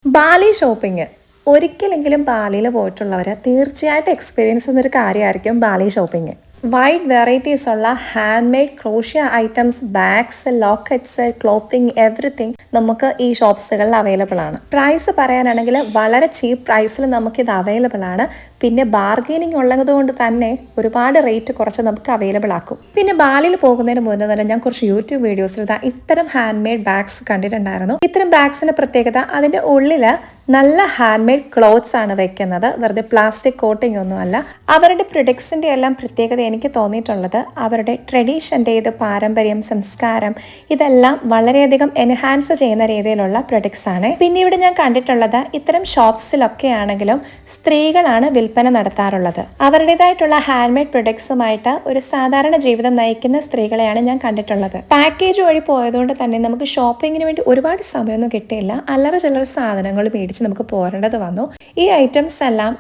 Bali shopping ഒരിക്കലെങ്കിലും ബാലിയിൽ പോയിട്ടുള്ളവർ തീർച്ചയായിട്ടും experience ചെയ്യുന്നൊരു കാര്യമായിരിക്കും ബാലി ഷോപ്പിംഗ്. വൈഡ് വെറൈറ്റീസ് ഉള്ള hand made crochet items, bags, lockets, clothing, everything നമുക്ക് ഈ ഷോപ്സുകളിൽ അവൈലബിൾ ആണ്. പ്രൈസ് പറയാനാണെങ്കിൽ വളരെ ചീപ്പ് പ്രൈസിൽ നമുക്കിത് അവൈലബിൾ ആണ്. പിന്നെ ബാർഗെയിനിങ് ഉള്ളത് കൊണ്ട് തന്നെ ഒരുപാട് റേറ്റ് കുറച്ച് നമുക്ക് അവൈലബിൾ ആക്കും. പിന്നെ ബാലിയിൽ പോകുന്നതിന് മുന്നേ തന്നെ ഞാൻ കുറച്ച് യൂട്യൂബ് വീഡിയോസിൽ ഇത്തരം ഹാൻഡ് മെയ്ഡ് ബാഗ്സ് കണ്ടിട്ടുണ്ടായിരുന്നു. ഇത്തരം ബാഗ്സിന്റെ പ്രത്യേകത അതിന്റെ ഉള്ളില് നല്ല ഹാൻഡ് മെയ്ഡ് ക്ലോത്ത്സ് ആണ് വെക്കുന്നത്, വെറുതെ പ്ലാസ്റ്റിക് കോട്ടിംഗ് ഒന്നുമല്ല. അവരുടെ പ്രൊഡക്ട്സിന്റെ എല്ലാം പ്രത്യേകത എനിക്ക് തോന്നിയിട്ടുള്ളത് അവരുടെ ട്രഡീഷൻ്റെ പാരമ്പര്യം, സംസ്കാരം ഇതെല്ലാം വളരെയധികം എൻഹാൻസ് ചെയ്യുന്ന രീതിയിലുള്ള പ്രൊഡക്ട്സ് ആണ്. പിന്നെ ഇവിടെ ഞാൻ കണ്ടിട്ടുള്ളത് ഇത്തരം ഷോപ്സിലൊക്കെ ആണെങ്കിലും സ്ത്രീകളാണ് വിൽപ്പന നടത്താറുള്ളത്. അവരുടേതായിട്ടുള്ള ഹാൻഡ് മെയ്ഡ് പ്രൊഡക്ട്സുമായിട്ട് ഒരു സാധാരണ ജീവിതം നയിക്കുന്ന സ്ത്രീകളെയാണ് ഞാൻ കണ്ടിട്ടുള്ളത്. പാക്കേജ് വഴി പോയതുകൊണ്ട് തന്നെ നമുക്ക് ഷോപ്പിങ്ങിന് വേണ്ടി ഒരുപാട് സമയമൊന്നും കിട്ടിയില്ല. അല്ലറ ചില്ലറ സാധനങ്ങൾ മേടിച്ച് നമുക്ക് പോരേണ്ടത് വന്നു. ഈ ഐറ്റംസ് എല്ലാം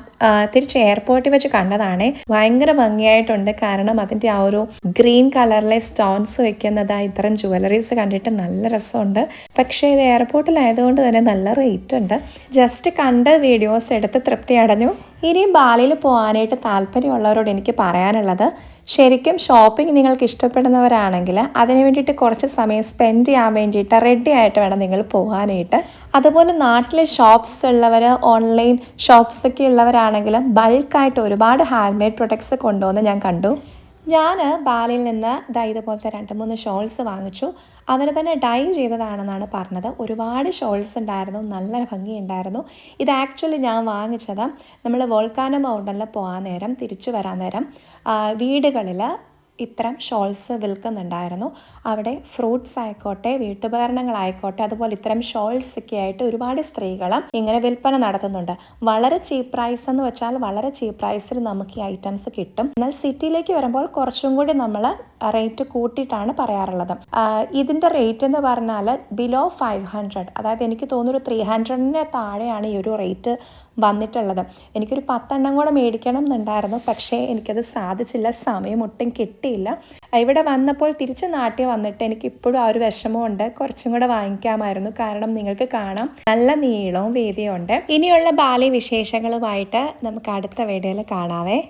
തിരിച്ച് എയർപോർട്ടിൽ വെച്ച് കണ്ടതാണ്. ഭയങ്കര ഭംഗിയായിട്ടുണ്ട്. കാരണം അതിൻ്റെ ആ ഒരു ഗ്രീൻ കളറിലെ സ്റ്റോൺസ് വെക്കുന്നത്, ഇത്തരം ജുവലറീസ് കണ്ടിട്ട് നല്ല രസമുണ്ട്. പക്ഷേ ഇത് എയർപോർട്ടിലായതുകൊണ്ട് തന്നെ നല്ല റേറ്റ് ഉണ്ട്. ജസ്റ്റ് കണ്ട് വീഡിയോസ് എടുത്ത് തൃപ്തി അടഞ്ഞു. ഇനിയും ബാലിയിൽ പോകാനായിട്ട് താല്പര്യമുള്ളവരോട് എനിക്ക് പറയാനുള്ളത്, ശരിക്കും ഷോപ്പിംഗ് നിങ്ങൾക്ക് ഇഷ്ടപ്പെടുന്നവരാണെങ്കിൽ അതിന് വേണ്ടിയിട്ട് കുറച്ച് സമയം സ്പെൻഡ് ചെയ്യാൻ വേണ്ടിയിട്ട് റെഡി ആയിട്ട് വേണം നിങ്ങൾ പോകാനായിട്ട്. അതുപോലെ നാട്ടിലെ ഷോപ്സ് ഉള്ളവർ, ഓൺലൈൻ ഷോപ്സ് ഒക്കെ ഉള്ളവരാണെങ്കിലും ബൾക്കായിട്ട് ഒരുപാട് ഹാൻഡ് മെയ്ഡ് പ്രൊഡക്ട്സ് കൊണ്ടുവന്ന് ഞാൻ കണ്ടു. ഞാൻ ബാലിയിൽ നിന്ന് ഇതുപോലത്തെ 2-3 ഷോൾസ് വാങ്ങിച്ചു. അവർ തന്നെ ഡൈ ചെയ്തതാണെന്നാണ് പറഞ്ഞത്. ഒരുപാട് ഷോൾസ് ഉണ്ടായിരുന്നു, നല്ല ഭംഗിയുണ്ടായിരുന്നു. ഇത് ആക്ച്വലി ഞാൻ വാങ്ങിച്ചത് നമ്മൾ വോൾക്കാനോ മൗണ്ടനിൽ പോകാൻ നേരം, തിരിച്ചു വരാൻ നേരം വീടുകളിൽ ഇത്തരം ഷോൾസ് വിൽക്കുന്നുണ്ടായിരുന്നു. അവിടെ ഫ്രൂട്ട്സ് ആയിക്കോട്ടെ, വീട്ടുപകരണങ്ങളായിക്കോട്ടെ, അതുപോലെ ഇത്തരം ഷോൾസ് ഒക്കെ ആയിട്ട് ഒരുപാട് സ്ത്രീകൾ ഇങ്ങനെ വിൽപ്പന നടത്തുന്നുണ്ട്. വളരെ ചീപ്പ് പ്രൈസ് എന്ന് വെച്ചാൽ വളരെ ചീപ്പ് പ്രൈസിൽ നമുക്ക് ഈ ഐറ്റംസ് കിട്ടും. എന്നാൽ സിറ്റിയിലേക്ക് വരുമ്പോൾ കുറച്ചും കൂടി നമ്മൾ റേറ്റ് കൂട്ടിയിട്ടാണ് പറയാറുള്ളത്. ഇതിൻ്റെ റേറ്റ് എന്ന് പറഞ്ഞാൽ ബിലോ 500, അതായത് എനിക്ക് തോന്നുന്നു 300-ന് താഴെയാണ് ഈ ഒരു റേറ്റ് വന്നിട്ടുള്ളത്. എനിക്കൊരു 10 കൂടെ മേടിക്കണം എന്നുണ്ടായിരുന്നു, പക്ഷേ എനിക്കത് സാധിച്ചില്ല. സമയം ഒട്ടും കിട്ടിയില്ല. ഇവിടെ വന്നപ്പോൾ തിരിച്ച് നാട്ടിൽ വന്നിട്ട് എനിക്ക് ഇപ്പോഴും ആ ഒരു വിഷമമുണ്ട്. കുറച്ചും കൂടെ വാങ്ങിക്കാമായിരുന്നു. കാരണം നിങ്ങൾക്ക് കാണാം നല്ല നീളവും വീതിയും ഉണ്ട്. ഇനിയുള്ള ബാലി വിശേഷങ്ങളുമായിട്ട് നമുക്ക് അടുത്ത വീഡിയോയിൽ കാണാവേ.